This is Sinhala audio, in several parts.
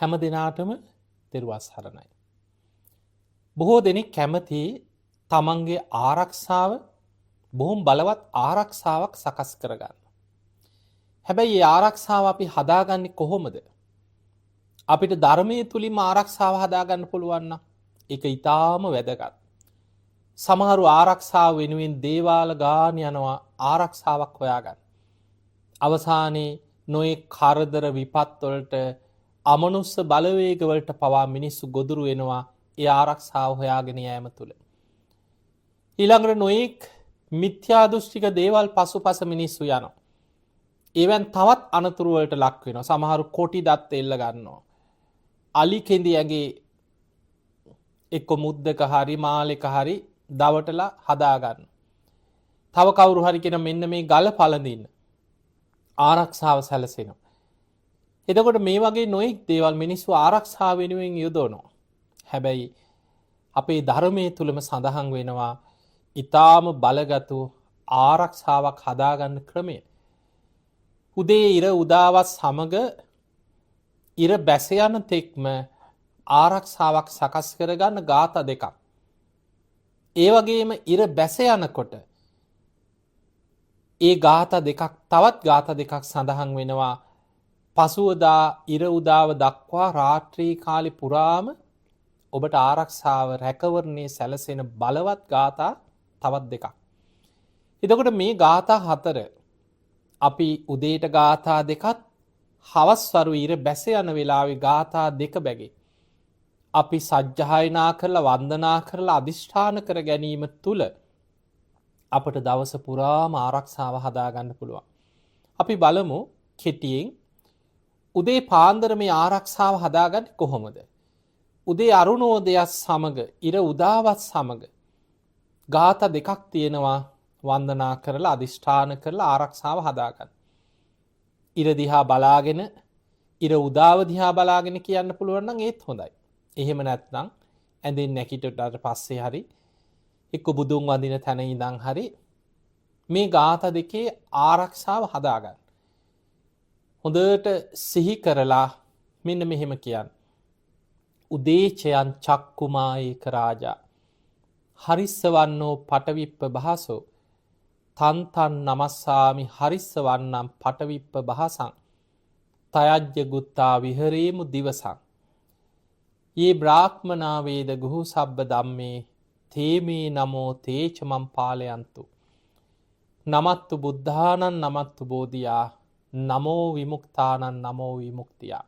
හැම දිනාටම තෙරුවන් සරණයි. බොහෝ දෙනෙක් කැමති තමන්ගේ ආරක්ෂාව බොහොම බලවත් ආරක්ෂාවක් සකස් කරගන්න. හැබැයි මේ ආරක්ෂාව අපි හදාගන්නේ කොහොමද? අපිට ධර්මයේ තුලින්ම ආරක්ෂාව හදාගන්න පුළුවන් නම් ඒක ඊටාම වැදගත්. සමහරු ආරක්ෂාව වෙනුවෙන් දේවාල ගාන යනවා ආරක්ෂාවක් හොයාගන්න. අවසානයේ නොයෙක් කරදර විපත් වලට අමනුස්ස බලවේග වලට පවා මිනිස්සු ගොදුරු වෙනවා ඒ ආරක්ෂාව හොයාගෙන යෑම තුල. ඊළඟට නොයෙක් මිත්‍යා දෘෂ්ටික දේවල් පසුපස මිනිස්සු යනවා. ඒවෙන් තවත් අනතුරු වලට ලක් වෙනවා. සමහරු කොටි දත් එල්ල ගන්නවා. අලි කෙඳි ඇගේ එක්ක මුද්දක හරි මාලෙක හරි දවටලා හදා ගන්න. තව කවුරු හරි කියන මෙන්න මේ ගල පළඳින්න ආරක්ෂාව සැලසෙනවා. එතකොට මේ වගේ නොයෙක් දේවල් මිනිස්සු ආරක්ෂාව වෙනුවෙන් යොදවනවා. හැබැයි අපේ ධර්මයේ තුලම සඳහන් වෙනවා ඊටාම බලගත් ආරක්ෂාවක් හදාගන්න ක්‍රමය. උදේ ඉර උදාවත් සමග ඉර බැස යන තෙක්ම ආරක්ෂාවක් සකස් කරගන්න ગાථා දෙකක්. ඒ වගේම ඉර බැස යනකොට ඒ ગાථා දෙකක් තවත් ગાථා දෙකක් සඳහන් වෙනවා. පසුවදා ඉර උදාව දක්වා රාත්‍රී කාලේ පුරාම ඔබට ආරක්ෂාව රැකවරණේ සැලසෙන බලවත් ગાථා තවත් දෙකක්. එතකොට මේ ગાථා හතර අපි උදේට ગાථා දෙකත් හවස් වරු ඉර බැස යන වෙලාවේ ગાථා දෙක බැගේ අපි සජ්ජායනා කරලා වන්දනා කරලා අදිෂ්ඨාන කර ගැනීම තුල අපට දවස පුරාම ආරක්ෂාව හදාගන්න පුළුවන්. අපි බලමු කෙටියෙන් උදේ පාන්දර මේ ආරක්ෂාව හදාගන්නේ කොහොමද? උදේ අරුණෝදයත් සමග ඉර උදාවත් සමග ગાථා දෙකක් තියෙනවා වන්දනා කරලා අදිෂ්ඨාන කරලා ආරක්ෂාව හදාගන්න. ඉර දිහා බලාගෙන ඉර උදාව දිහා බලාගෙන කියන්න පුළුවන් නම් ඒත් හොඳයි. එහෙම නැත්නම් ඇඳෙන් නැගිටිට පස්සේ හරි එක්ක බුදුන් වඳින තැන ඉඳන් හරි මේ ગાථා දෙකේ ආරක්ෂාව හදාගන්න. හොඳට සිහි කරලා මෙන්න මෙහෙම කියන්න. උදේචයන් චක්කුමායේක රාජා හරිස්සවන්නෝ පටවිප්ප බහසෝ තන්තන් නමස්සාමි හරිස්සවන්නම් පටවිප්ප බහසං තයජ්ජ ගුත්තා විහරේමු දිවසං යේ බ්‍රාහ්මනා වේද ගුහු සබ්බ ධම්මේ තේමේ නමෝ තේචමම් පාලයන්තු නමත්තු බුද්ධානං නමත්තු බෝධියා නමෝ විමුක්තානං නමෝ විමුක්තියා.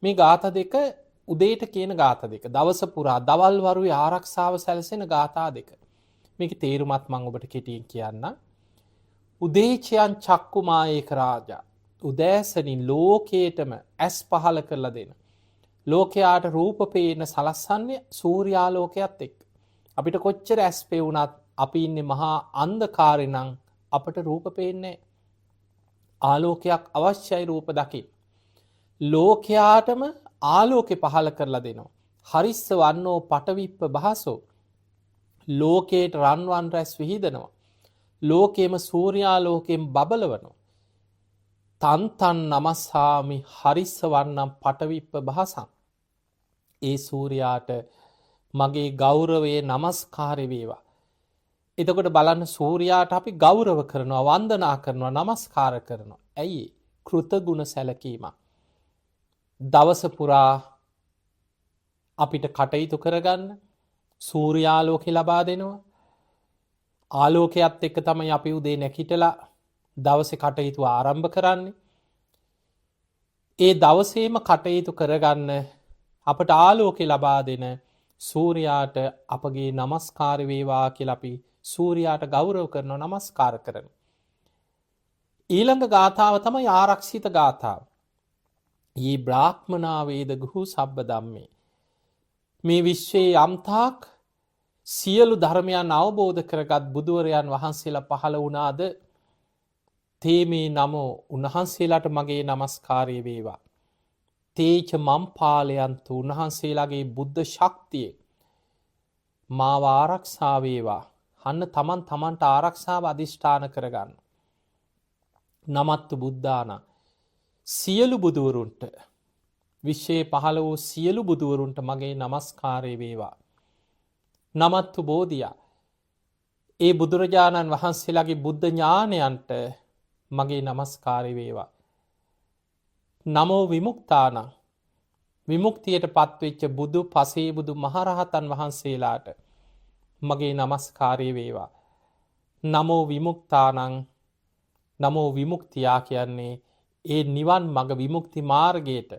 මේ ગાථා දෙක උදේට කියන ગાථා දෙක. දවස පුරා දවල් වරුවේ ආරක්ෂාව සැලසෙන ગાථා දෙක. මේකේ තේරුමත් මම ඔබට කෙටියෙන් කියන්නම්. උදේචයන් චක්කුමායේක රාජා. උදෑසනින් ලෝකේටම ඇස් පහල කරලා දෙන. ලෝකයාට රූප පේන සලස්සන්නේ සූර්යාලෝකයත් එක්ක. අපිට කොච්චර ඇස් පෙවුනත් අපි ඉන්නේ මහා අන්ධකාරේ නම් අපට රූප පේන්නේ නැහැ. ආලෝකයක් අවශ්‍යයි රූප දකින්න. ලෝකයාටම ආලෝකේ පහල කරලා දෙනවා. හරිස්ස වන්නෝ පටවිප්ප බහසෝ. ලෝකේට රන්වන් රැස් විහිදෙනවා. ලෝකේම සූර්යාලෝකයෙන් බබලවනවා. තන්තන් නමස්සාමි හරිස්ස වන්නම් පටවිප්ප බහසං. ඒ සූර්යාට මගේ ගෞරවයේ নমස්කාරය වේවා. එතකොට බලන්න සූර්යාට අපි ගෞරව කරනවා වන්දනා කරනවා নমස්කාර කරනවා. ඇයි? කෘතගුණ සැලකීම. දවස පුරා අපිට කටයුතු කරගන්න සූර්යාලෝකය ලබා දෙනවා. ආලෝකයත් එක්ක තමයි අපි උදේ නැගිටලා දවසේ කටයුතු ආරම්භ කරන්නේ. ඒ දවසේම කටයුතු කරගන්න අපට ආලෝකය ලබා දෙන සූර්යාට අපගේ নমස්කාර වේවා කියලා අපි සූර්යාට ගෞරව කරනවා নমස්කාර කරනවා. ඊළඟ ගාථාව තමයි ආරක්ෂිත ගාථාව. යේ බ්‍රාහ්මනා වේද ගුහු සබ්බ ධම්මේ. මේ විශ්වයේ යම්තාක් සියලු ධර්මයන් අවබෝධ කරගත් බුදුවරයන් වහන්සේලා පහළ වුණාද තේමේ නමෝ උන්වහන්සේලාට මගේ নমස්කාරය වේවා. තේච මම් පාලයන්තු උන්වහන්සේලාගේ බුද්ධ ශක්තිය මාව ආරක්ෂා වේවා. අන්න තමන්ට ආරක්ෂාව අධිෂ්ඨාන කරගන්න. නමත්තු බුද්ධාන සියලු බුදුවරුන්ට විශ්වයේ පහළ වූ සියලු බුදුවරුන්ට මගේ නමස්කාරය වේවා. නමත්තු බෝධියා ඒ බුදුරජාණන් වහන්සේලාගේ බුද්ධ ඥානයන්ට මගේ නමස්කාරය වේවා. නමෝ විමුක්තානං විමුක්තියට පත්වෙච්ච බුදු පසේ බුදු මහරහතන් වහන්සේලාට මගේ නමස්කාරය වේවා. නමෝ විමුක්තානං නමෝ විමුක්තියා කියන්නේ ඒ නිවන් මඟ විමුක්ති මාර්ගයට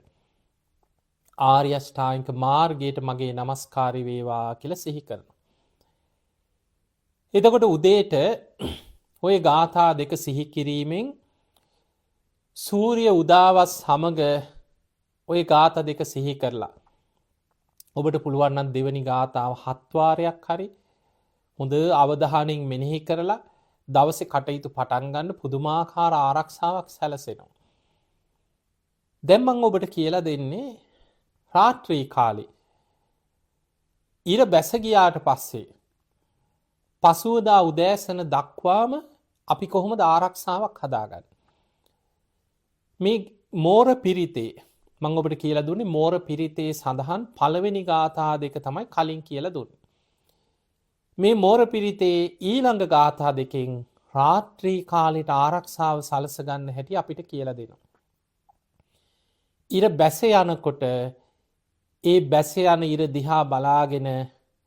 ආර්ය අෂ්ටාංගික මාර්ගයට මගේ නමස්කාරය වේවා කියලා සිහි කරනවා. එතකොට උදේට ඔය ගාථා දෙක සිහි කිරීමෙන් සූර්ය උදාවත් සමග ඔය ගාථා දෙක සිහි කරලා ඔබට පුළුවන් නම් දෙවනි ගාථාව 7 වාරයක් හරි හොඳ අවධානයෙන් මෙනෙහි කරලා දවසේ කටයුතු පටන් ගන්න පුදුමාකාර ආරක්ෂාවක් සැලසෙනවා. දැන් මම ඔබට කියලා දෙන්නේ රාත්‍රී කාලේ ඉර බැස ගියාට පස්සේ පසුවදා උදෑසන දක්වාම අපි කොහොමද ආරක්ෂාවක් හදාගන්නේ? මේ මෝර පිරිතේ මම ඔබට කියලා දුන්නේ මෝර පිරිතේ සඳහන් පළවෙනි ගාථා දෙක තමයි කලින් කියලා දුන්නේ. මේ මෝර පිරිතේ ඊළඟ ගාථා දෙකෙන් රාත්‍රී කාලයට ආරක්ෂාව සලස ගන්න හැටි අපිට කියලා දෙනවා. ඉර බැස යනකොට ඒ බැස යන ඉර දිහා බලාගෙන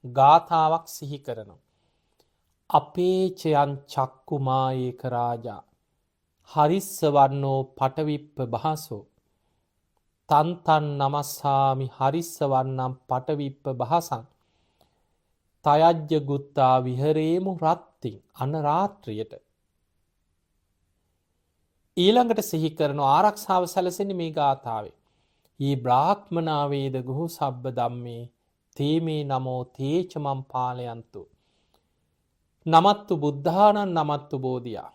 ගාථාවක් සිහි කරනවා. අපේචයන් චක්කුමායේක රාජා හරිස්ස වන්නෝ පටවිප්ප බහසෝ තන්තන් නමස්සාමි හරිස්ස වන්නම් පටවිප්ප බහසං තයජ්ජ ගුත්තා විහරේමු රත්තිං අන රාත්‍රියට ඊළඟට සිහි කරන ආරක්ෂාව සැලසෙන්නේ මේ ගාථාවේ. ඊ බ්‍රාහ්මනාවේද ගුහු සබ්බ ධම්මේ තේමේ නමෝ තේචමම් පාලයන්තු නමත්තු බුද්ධානං නමත්තු බෝධියා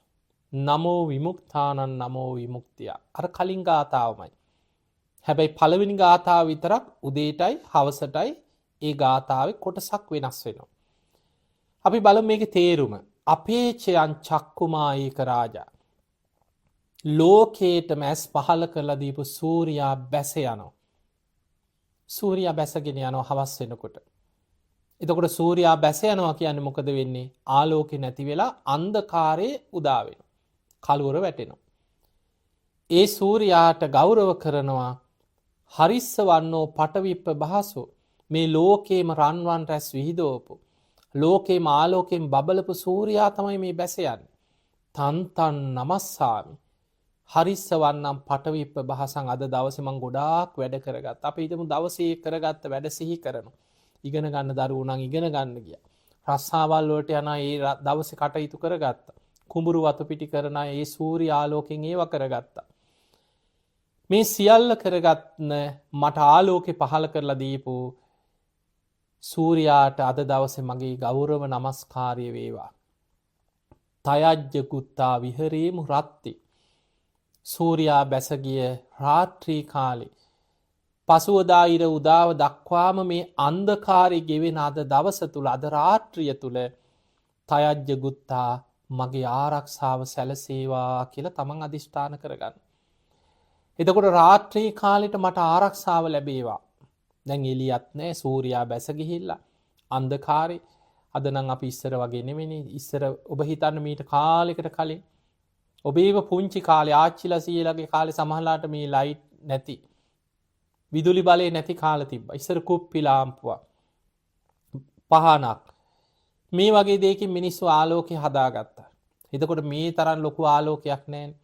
නමෝ විමුක්තානං නමෝ විමුක්තියා. අර කලින් ගාථාවමයි. හැබැයි පළවෙනි ගාථාව විතරක් උදේටයි හවසටයි ඒ ගාථාවේ කොටසක් වෙනස් වෙනවා. අපි බලමු මේකේ තේරුම. අපේචයන් චක්කුමායේක රාජා ලෝකේට මැස් පහල කරලා දීපු සූර්යා බැස යනවා. සූර්යා බැසගෙන යනවා හවස් වෙනකොට. එතකොට සූර්යා බැස යනවා කියන්නේ මොකද වෙන්නේ? ආලෝකේ නැති වෙලා අන්ධකාරයේ උදා වෙනවා. කළුවර වැටෙනවා. ඒ සූර්යාට ගෞරව කරනවා හරිස්ස වන්නෝ පටවිප්ප බහසෝ මේ ලෝකේම රන්වන් රැස් විහිදවපු ලෝකේම ආලෝකයෙන් බබලපු සූර්යා තමයි මේ බැස යන්නේ. තන්තන් නමස්සාමි හරිස්ස වන්නම් පටවිප්ප බහසං අද දවසේ මම ගොඩාක් වැඩ කරගත්තා. අපි හිතමු දවසේ කරගත්ත වැඩ සිහි කරනවා. ඉගෙන ගන්න දරුවෝ නම් ඉගෙන ගන්න ගියා. රස්සාවල් වලට යන ඒ දවසේ කටයුතු කරගත්තා. කුඹුරු වතු පිටි කරන ඒ සූර්ය ආලෝකයෙන් ඒව කරගත්තා. මේ සියල්ල කරගත්න මට ආලෝකේ පහල කරලා දීපු සූර්යාට අද දවසේ මගේ ගෞරව නමස්කාරය වේවා. තයජ්ජ ගුත්තා විහරේමු රත්ති සූර්යා බැසගිය රාත්‍රී කාලේ පසුවදා ඉර උදාව දක්වාම මේ අන්ධකාරය ගෙවෙන අද දවස තුල අද රාත්‍රිය තුල තයජ්ජ ගුත්තා මගේ ආරක්ෂාව සැලසේවා කියලා තමන් අදිෂ්ඨාන කරගන්න. එතකොට රාත්‍රී කාලෙට මට ආරක්ෂාව ලැබේවා. දැන් එළියත් නැහැ සූර්යා බැස ගිහිල්ලා අන්ධකාරේ. අද නම් අපි ඉස්සර වගේ නෙමෙයි. ඉස්සර ඔබ හිතන්න මීට කාලයකට කලින් ඔබේව පුංචි කාලේ ආච්චිලා සීලාගේ කාලේ සමහරලාට මේ ලයිට් නැති විදුලි බලය නැති කාල තිබ්බා. ඉස්සර කුප්පි ලාම්පුවක් පහනක් මේ වගේ දෙයකින් මිනිස්සු ආලෝකය හදාගත්තා. එතකොට මේ තරම් ලොකු ආලෝකයක් නැහැ.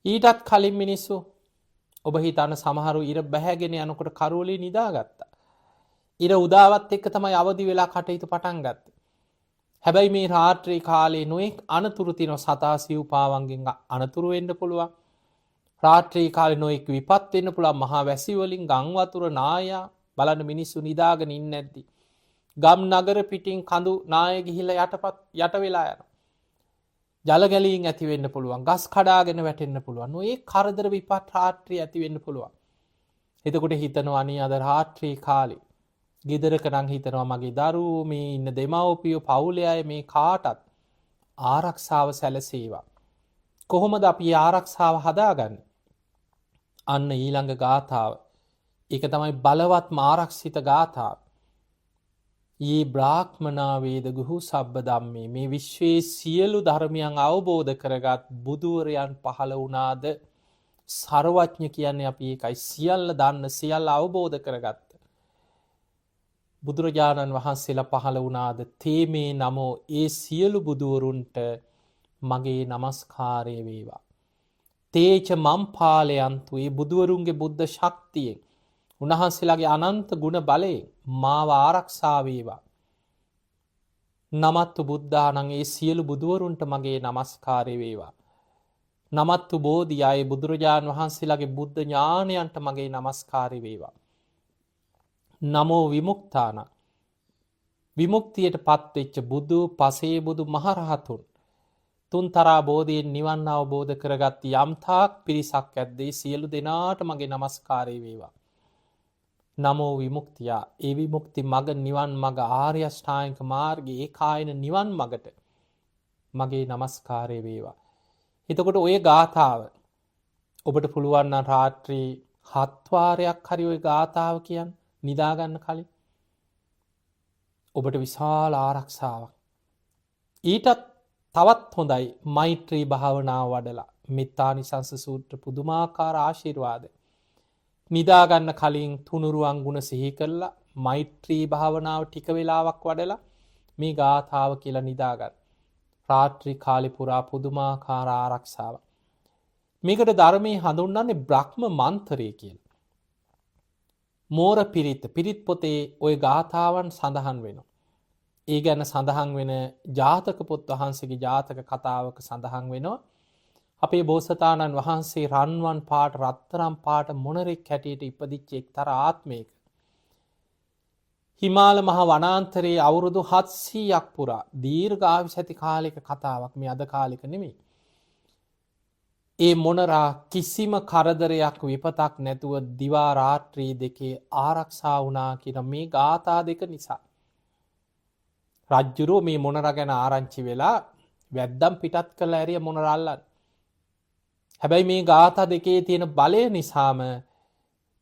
ඊටත් කලින් මිනිස්සු ඔබ හිතන සමහරු ඉර බැහැගෙන යනකොට කරවලේ නිදාගත්තා. ඉර උදාවත් එක්ක තමයි අවදි වෙලා කටයුතු පටන් ගත්තේ. හැබැයි මේ රාත්‍රී කාලේ නොඑක් අනතුරු තියන සතා සිව්පාවන්ගෙන් අනතුරු වෙන්න පුළුවන්. රාත්‍රී කාලේ නොඑක් විපත් වෙන්න පුළුවන්. මහා වැසි වලින් ගම් වතුර නායා බලන්න මිනිස්සු නිදාගෙන ඉන්නේ නැද්දි. ගම් නගර පිටින් කඳු නාය ගිහිල්ලා යට වෙලා යනවා. ජල ගැලීම් ඇති වෙන්න පුළුවන්. ගස් කඩාගෙන වැටෙන්න පුළුවන්. ඔය කරදර විපත් රාත්‍රිය ඇති වෙන්න පුළුවන්. එතකොට හිතනවා අනේ අද රාත්‍රී කාලේ ගෙදරක නම් හිතනවා මගේ දරුවෝ මේ ඉන්න දෙමව්පියෝ පවුලේ අය මේ කාටත් ආරක්ෂාව සැලසේවා. කොහොමද අපි ආරක්ෂාව හදාගන්නේ? අන්න ඊළඟ ගාථාව. ඒක තමයි බලවත්ම ආරක්ෂිත ගාථාව. යේ බ්‍රාහ්මනා වේද ගුහු සබ්බ ධම්මේ, මේ විශ්වයේ සියලු ධර්මයන් අවබෝධ කරගත් බුදුවරයන් පහළ වුණාද. සර්වඥ කියන්නේ අපි ඒකයි, සියල්ල දන්න, සියල්ල අවබෝධ කරගත්ත බුදුරජාණන් වහන්සේලා පහළ වුණාද. තේ මේ නමෝ, ඒ සියලු බුදුවරුන්ට මගේ නමස්කාරය වේවා. තේච මම්පාලයන්තු, ඒ බුදුවරුන්ගේ බුද්ධ ශක්තියෙන්, උන්වහන්සේලාගේ අනන්ත ගුණ බලයෙන් මාව ආරක්ෂා වේවා. නමත්තු බුද්ධානං, ඒ සියලු බුදුවරුන්ට මගේ නමස්කාරය වේවා. නමත්තු බෝධියයි, බුදුරජාණන් වහන්සේලාගේ බුද්ධ ඥානයන්ට මගේ නමස්කාරය වේවා. නමෝ විමුක්තාන, විමුක්තියට පත්වෙච්ච බුදු, පසේ බුදු, මහරහතුන් තුන්තරා බෝධියෙන් නිවන් අවබෝධ කරගත් යම්තාක් පිරිසක් ඇද්දේ සියලු දෙනාට මගේ නමස්කාරය වේවා. නමෝ විමුක්තියා, ඒ විමුක්ති මග, නිවන් මග, ආර්ය අෂ්ටාංගික මාර්ගයේ ඒකායන නිවන් මගට මගේ නමස්කාරය වේවා. එතකොට ඔය ගාථාව ඔබට පුළුවන් නම් රාත්‍රී 7 වාරයක් හරි ඔය ගාථාව කියන්න නිදාගන්න කලින් ඔබට විශාල ආරක්ෂාවක්. ඊටත් තවත් හොඳයි මෛත්‍රී භාවනාව වඩලා මෙත්තානිසංස සූත්‍ර පුදුමාකාර ආශිර්වාද. නිදාගන්න කලින් තුනුරුවන් ගුණ සිහි කරලා මෛත්‍රී භාවනාව ටික වෙලාවක් වඩලා මේ ගාථාව කියලා නිදාගන්න. රාත්‍රී කාලේ පුරා පුදුමාකාර ආරක්ෂාවක්. මේකට ධර්මයේ හඳුන්වන්නේ බ්‍රහ්ම මන්ත්‍රය කියලා. මෝර පිරිත්, පිරිත් පොතේ ওই ගාථාවන් සඳහන් වෙනවා. ඒ ගැන සඳහන් වෙන ජාතක පොත් වහන්සේගේ ජාතක කතාවක සඳහන් වෙනවා. අපේ බෝසතාණන් වහන්සේ රන්වන් පාට, රත්තරන් පාට මොණරෙක් හැටියට ඉපදිච්ච එක්තරා ආත්මයක හිමාල මහ වනාන්තරයේ අවුරුදු 700ක් පුරා දීර්ඝායුෂ ඇති කාලයක කතාවක්, මේ අද කාලෙක නෙමෙයි. ඒ මොණරා කිසිම කරදරයක්, විපතක් නැතුව දිවා රාත්‍රී දෙකේ ආරක්ෂා වුණා කියන මේ ගාථා දෙක නිසා. රජ්ජුරුවෝ මේ මොණරා ගැන ආරංචි වෙලා වැද්දම් පිටත් කරලා ඇරිය මොණරා අල්ලන්න. හැබැයි මේ ගාථා දෙකේ තියෙන බලය නිසාම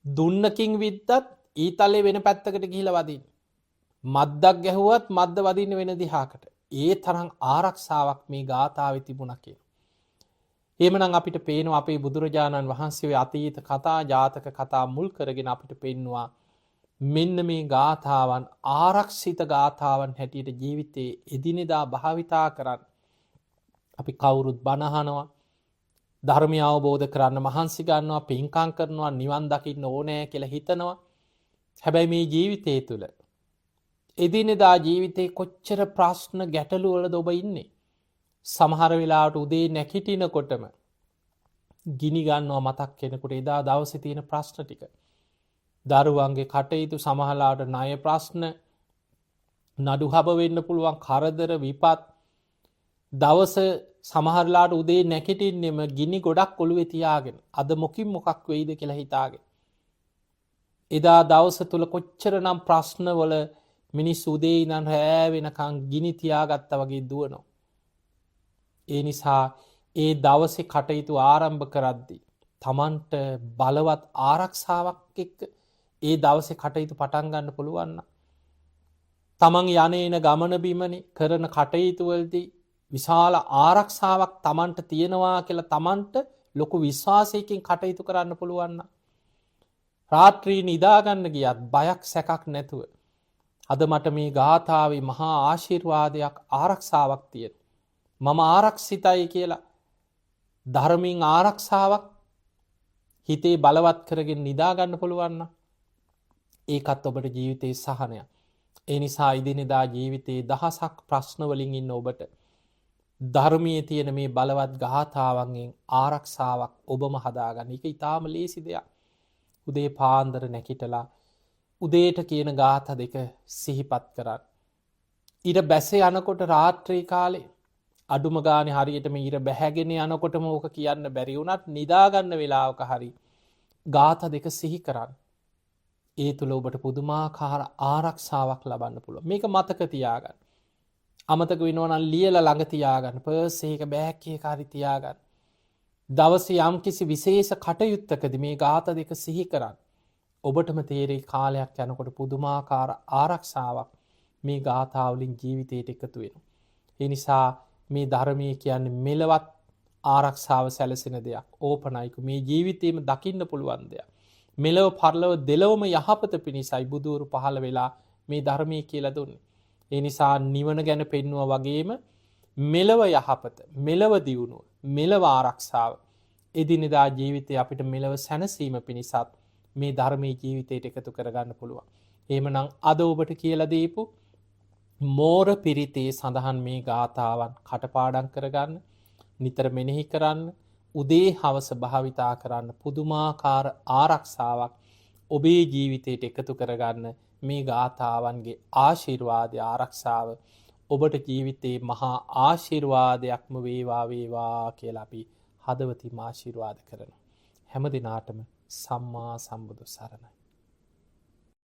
දුන්නකින් විද්දත් ඊතලේ වෙන පැත්තකට ගිහිලා වදින්න. මද්දක් ගැහුවත් මද්ද වදින්න වෙන දිහාකට. ඒ තරම් ආරක්ෂාවක් මේ ගාථාවේ තිබුණා කියන. එහෙමනම් අපිට පේනවා අපේ බුදුරජාණන් වහන්සේගේ අතීත කතා, ජාතක කතා මුල් කරගෙන අපිට පෙන්නවා මෙන්න මේ ගාථාවන් ආරක්ෂිත ගාථාවන් හැටියට ජීවිතේ එදිනෙදා භාවිතා කරන්න. අපි කවුරුත් බණ අහනවා, ධර්මය අවබෝධ කරන්න මහන්සි ගන්නවා, පින්කම් කරනවා, නිවන් දකින්න ඕනෑ කියලා හිතනවා. හැබැයි මේ ජීවිතය තුළ එදිනෙදා ජීවිතේ කොච්චර ප්‍රශ්න, ගැටලු වලද ඔබ ඉන්නේ? සමහර වෙලාවට උදේ නැගිටිනකොටම ගිනි ගන්නවා මතක් වෙනකොට එදා දවසේ තියෙන ප්‍රශ්න ටික. දරුවන්ගේ කටයුතු, සමහරලාට ණය ප්‍රශ්න, නඩු හබ වෙන්න පුළුවන් කරදර, විපත්. දවස සමහරලාට උදේ නැගිටින්නෙම ගිනි ගොඩක් ඔළුවේ තියාගෙන අද මොකින් මොකක් වෙයිද කියලා හිතාගෙන. එදා දවස තුල කොච්චරනම් ප්‍රශ්නවල මිනිස්සු උදේ ඉඳන් රෑ වෙනකන් ගිනි තියාගත්තා වගේ දුවනවා. ඒ නිසා ඒ දවසේ කටයුතු ආරම්භ කරද්දී තමන්ට බලවත් ආරක්ෂාවක් එක්ක ඒ දවසේ කටයුතු පටන් ගන්න පුළුවන් නම් තමන් යන්නේන ගමන බිමනේ කරන කටයුතු වලදී විශාල ආරක්ෂාවක් තමන්ට තියෙනවා කියලා තමන්ට ලොකු විශ්වාසයකින් කටයුතු කරන්න පුළුවන් නම් රාත්‍රී නිදා ගන්න ගියත් බයක් සැකක් නැතුව අද මට මේ ගාථාවේ මහා ආශිර්වාදයක්, ආරක්ෂාවක් තියෙනවා. මම ආරක්ෂිතයි කියලා ධර්මයෙන් ආරක්ෂාවක් හිතේ බලවත් කරගෙන නිදා ගන්න පුළුවන් නම් ඒකත් ඔබට ජීවිතේ සහනයක්. ඒ නිසා ඉදිනදා ජීවිතේ දහසක් ප්‍රශ්න වලින් ඉන්න ඔබට ධර්මයේ තියෙන මේ බලවත් ගාථාවන්ගෙන් ආරක්ෂාවක් ඔබම හදාගන්න. ඒක ඊටාම ලේසි දෙයක්. උදේ පාන්දර නැගිටලා උදේට කියන ගාථා දෙක සිහිපත් කරන්න. ඊට බැස යනකොට රාත්‍රී කාලේ අඩුම ගානේ හරියටම ඊර බැහැගෙන යනකොටම ඕක කියන්න බැරි වුණත් නිදා ගන්න වෙලාවක හරි ගාථා දෙක සිහි කරන්න. ඒ තුල ඔබට පුදුමාකාර ආරක්ෂාවක් ලබන්න පුළුවන්. මේක මතක තියාගන්න. අමතක වෙනවා නම් ලියලා ළඟ තියාගන්න. පර්ස් එකක බෑග් එකක හරි තියාගන්න. දවස යම් කිසි විශේෂ කටයුත්තකද මේ ගාත දෙක සිහි කරන්න. ඔබටම තේරේ කාලයක් යනකොට පුදුමාකාර ආරක්ෂාවක් මේ ගාථාවලින් ජීවිතයට එකතු වෙන. එනිසා මේ ධර්මය කියන්න මෙලවත් ආරක්ෂාව සැලසෙන දෙයක් ඕපනයිකු මේ ජීවිතයම දකින්න පුළුවන් දෙයක්. මෙලව පරලව දෙලවම යහපත පිණිසයි බුදුවරු පහළ වෙලා මේ ධර්මය කියල දුන්න. එනිසා නිවන ගැන පෙන්නුව වගේම මෙලව යහපත මෙලව දියුණුව මෙලව ආරක්ෂාව එදිනෙදා ජීවිතය අපිට මෙලව සැනසීම පිණිසත් මේ ධර්මය ජීවිතයට එකතු කරගන්න පුළුවන්. එමනං අද ඔබට කියලදීපු මෝර පිරිතේ සඳහන් මේ ගාථාවන් කටපාඩන් කරගන්න නිතර මෙනෙහි කරන්න උදේ හවස භාවිතා කරන්න පුදුමාකාර ආරක්ෂාවක් ඔබේ ජීවිතයට එකතු කරගන්න මේ ගාථාවන්ගේ ආශිර්වාදය ආරක්ෂාව ඔබට ජීවිතයේ මහා ආශිර්වාදයක්ම වේවා කියලා අපි හදවතින් ආශිර්වාද කරන. හැම දිනාටම සම්මා සම්බුදු සරණයි.